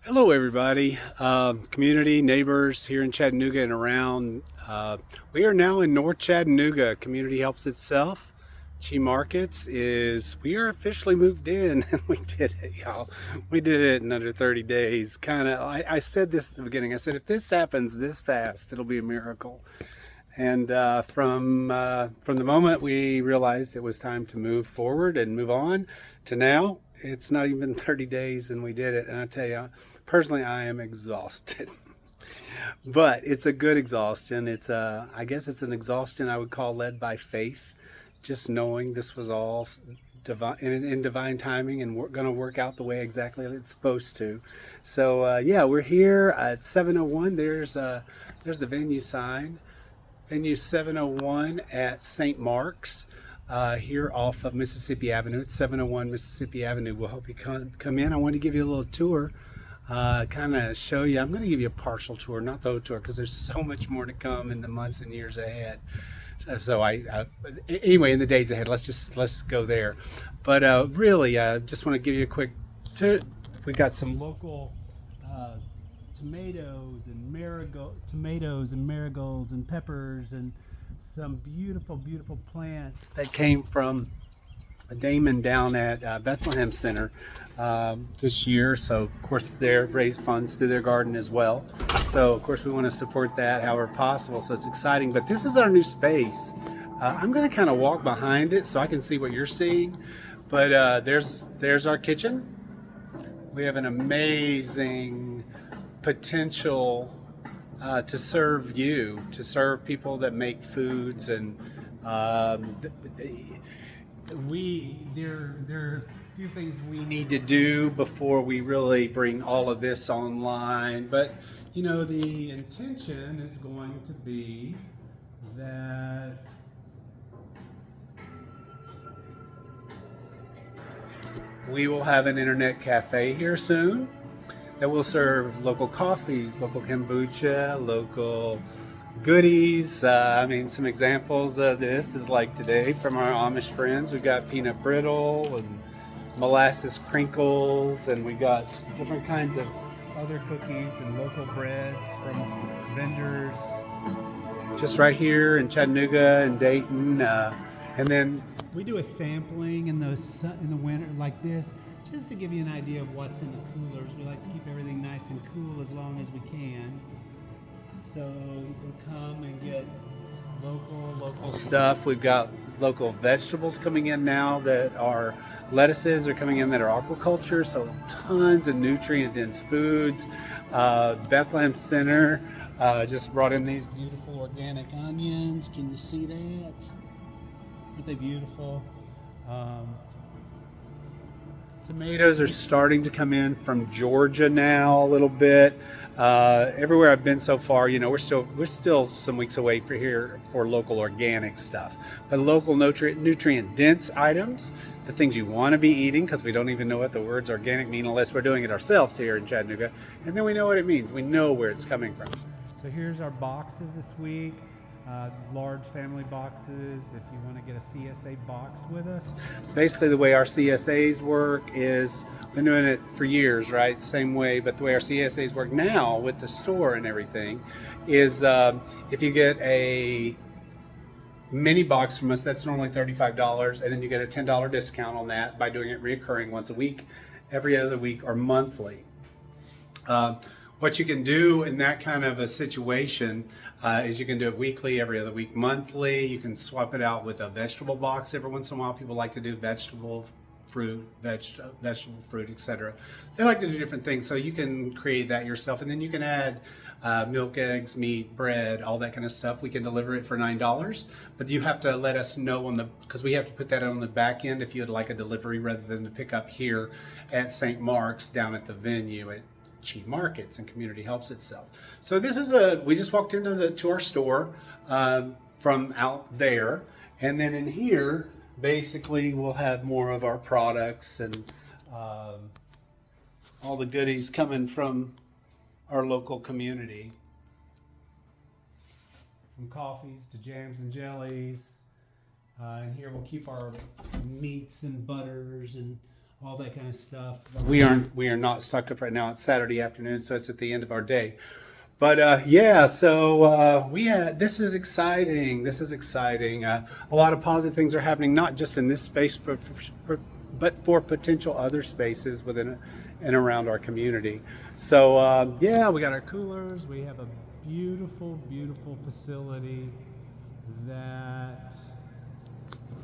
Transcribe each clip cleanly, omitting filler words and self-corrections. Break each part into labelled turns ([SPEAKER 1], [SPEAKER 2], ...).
[SPEAKER 1] Hello, everybody, community, neighbors here in Chattanooga and around. We are now in North Chattanooga. Community helps itself. Chi Markets is, we are officially moved in and we did it, y'all. We did it in under 30 days. I said this at the beginning. I said, if this happens this fast, it'll be a miracle. And from the moment we realized it was time to move forward and move on to now, it's not even 30 days and we did it. And I tell you, personally, I am exhausted, but it's a good exhaustion. I guess it's an exhaustion I would call led by faith, just knowing this was all divine in divine timing and we're going to work out the way exactly it's supposed to. So yeah, we're here at 701. There's the venue sign. Venue 701 at St. Mark's, here off of Mississippi Avenue. It's 701 Mississippi Avenue. We'll help you come in. I want to give you a little tour, kind of show you. I'm going to give you a partial tour, not the whole tour, because there's so much more to come in the months and years ahead. Anyway, in the days ahead, let's go there. But really, just want to give you a quick tour. We got some local uh, tomatoes and marigolds and peppers and some beautiful plants that came from Damon down at Bethlehem Center this year. So of course they've raised funds through their garden as well. So of course we want to support that however possible. So it's exciting. But this is our new space. I'm going to kind of walk behind it so I can see what you're seeing. But there's our kitchen. We have an amazing potential to serve to serve people that make foods, and um, there are a few things we need to do before we really bring all of this online. But the intention is going to be that we will have an internet cafe here soon that will serve local coffees, local kombucha, local goodies. I mean, some examples of this is like today from our Amish friends. We've got peanut brittle and molasses crinkles, and we got different kinds of other cookies and local breads from vendors just right here in Chattanooga and Dayton. And then we do a sampling in the winter like this, just to give you an idea of what's in the coolers. We like to keep everything nice and cool as long as we can. So you can come and get local stuff. We've got local vegetables coming in now that are lettuces are coming in that are aquaculture. So tons of nutrient dense foods. Bethlehem Center just brought in these beautiful organic onions. Can you see that? Aren't they beautiful? Um, Tomatoes are starting to come in from Georgia now a little bit. Everywhere I've been so far, we're still some weeks away for here for local organic stuff, but local nutrient dense items, the things you want to be eating, because we don't even know what the words organic mean unless we're doing it ourselves here in Chattanooga, and then we know what it means. We know where it's coming from. So here's our boxes this week. Large family boxes if you want to get a CSA box with us. Basically, the way our CSAs work is, we've been doing it for years, right? Same way, but the way our CSAs work now with the store and everything is, if you get a mini box from us, that's normally $35, and then you get a $10 discount on that by doing it reoccurring once a week, every other week, or monthly. Uh, what you can do in that kind of a situation is you can do it weekly, every other week, monthly. You can swap it out with a vegetable box. Every once in a while, people like to do vegetable fruit, etc. They like to do different things, so you can create that yourself, and then you can add milk, eggs, meat, bread, all that kind of stuff. We can deliver it for $9, but you have to let us know because we have to put that on the back end if you would like a delivery rather than to pick up here at St. Mark's down at the venue at Chi Markets, and community helps itself. So we just walked to our store from out there, and then in here basically we'll have more of our products and all the goodies coming from our local community, from coffees to jams and jellies. And here we'll keep our meats and butters and all that kind of stuff. We are not stocked up right now. It's Saturday afternoon, so it's at the end of our day. But yeah, so this is exciting. This is exciting. A lot of positive things are happening, not just in this space, but for potential other spaces within and around our community. So yeah, we got our coolers. We have a beautiful, beautiful facility that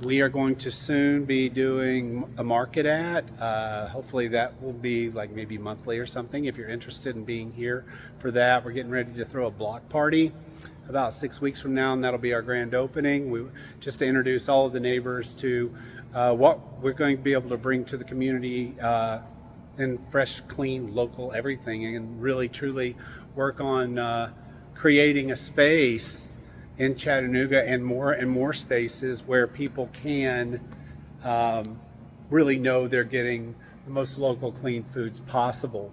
[SPEAKER 1] we are going to soon be doing a market at. Hopefully that will be like maybe monthly or something. If you're interested in being here for that, we're getting ready to throw a block party about 6 weeks from now, and that'll be our grand opening. We just to introduce all of the neighbors to what we're going to be able to bring to the community in fresh, clean, local everything, and really truly work on creating a space in Chattanooga and more spaces where people can really know they're getting the most local clean foods possible,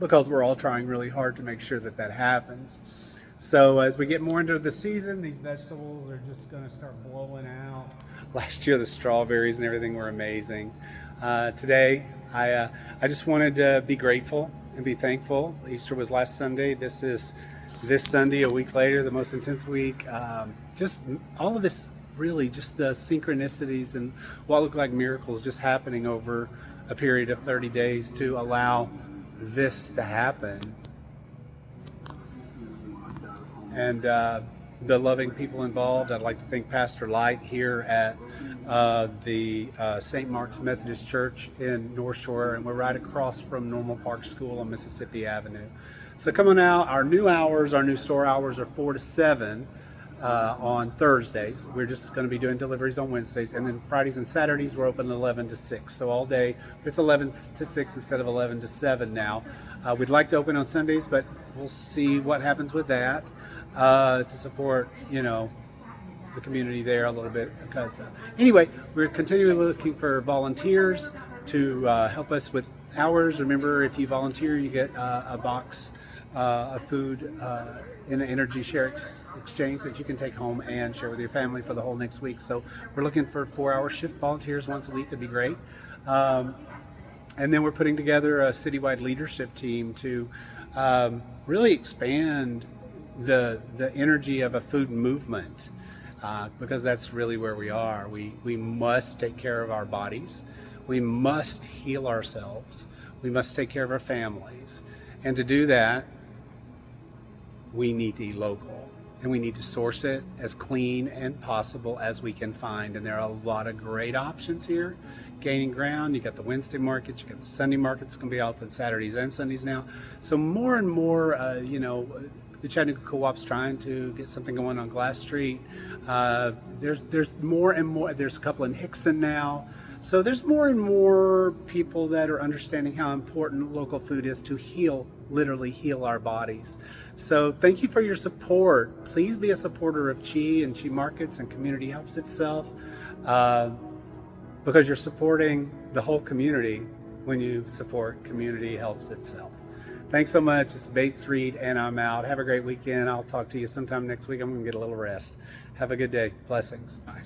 [SPEAKER 1] because we're all trying really hard to make sure that that happens. So as we get more into the season, these vegetables are just going to start blowing out. Last year the strawberries and everything were amazing. Today I just wanted to be grateful and be thankful. Easter was last Sunday. This is this Sunday, a week later, the most intense week. Just all of this, really, just the synchronicities and what look like miracles just happening over a period of 30 days to allow this to happen. And the loving people involved. I'd like to thank Pastor Light here at the St. Mark's Methodist Church in North Shore, and we're right across from Normal Park School on Mississippi Avenue. So come on out. Our new hours, our new store hours are 4 to 7 on Thursdays. We're just going to be doing deliveries on Wednesdays, and then Fridays and Saturdays we're open 11 to 6. So all day, but it's 11 to 6 instead of 11 to 7 now. We'd like to open on Sundays, but we'll see what happens with that to support, the community there a little bit. Because anyway, we're continually looking for volunteers to help us with hours. Remember, if you volunteer, you get a box of food in an energy share exchange that you can take home and share with your family for the whole next week. So we're looking for 4-hour shift volunteers once a week. It'd be great. And then we're putting together a citywide leadership team to really expand the energy of a food movement, because that's really where we are. We must take care of our bodies. We must heal ourselves. We must take care of our families. And to do that, we need to eat local, and we need to source it as clean and possible as we can find. And there are a lot of great options here gaining ground. You got the Wednesday market, you got the Sunday market. It's going to be open Saturdays and Sundays now. So more and more, the Chattanooga Co-op's trying to get something going on Glass Street. There's more and more. There's a couple in Hickson now. So there's more and more people that are understanding how important local food is to literally heal our bodies. So thank you for your support. Please be a supporter of Chi and Chi Markets and Community Helps Itself, because you're supporting the whole community when you support Community Helps Itself. Thanks so much. It's Bates Reed, and I'm out. Have a great weekend. I'll talk to you sometime next week. I'm going to get a little rest. Have a good day. Blessings. Bye.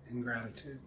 [SPEAKER 1] In gratitude.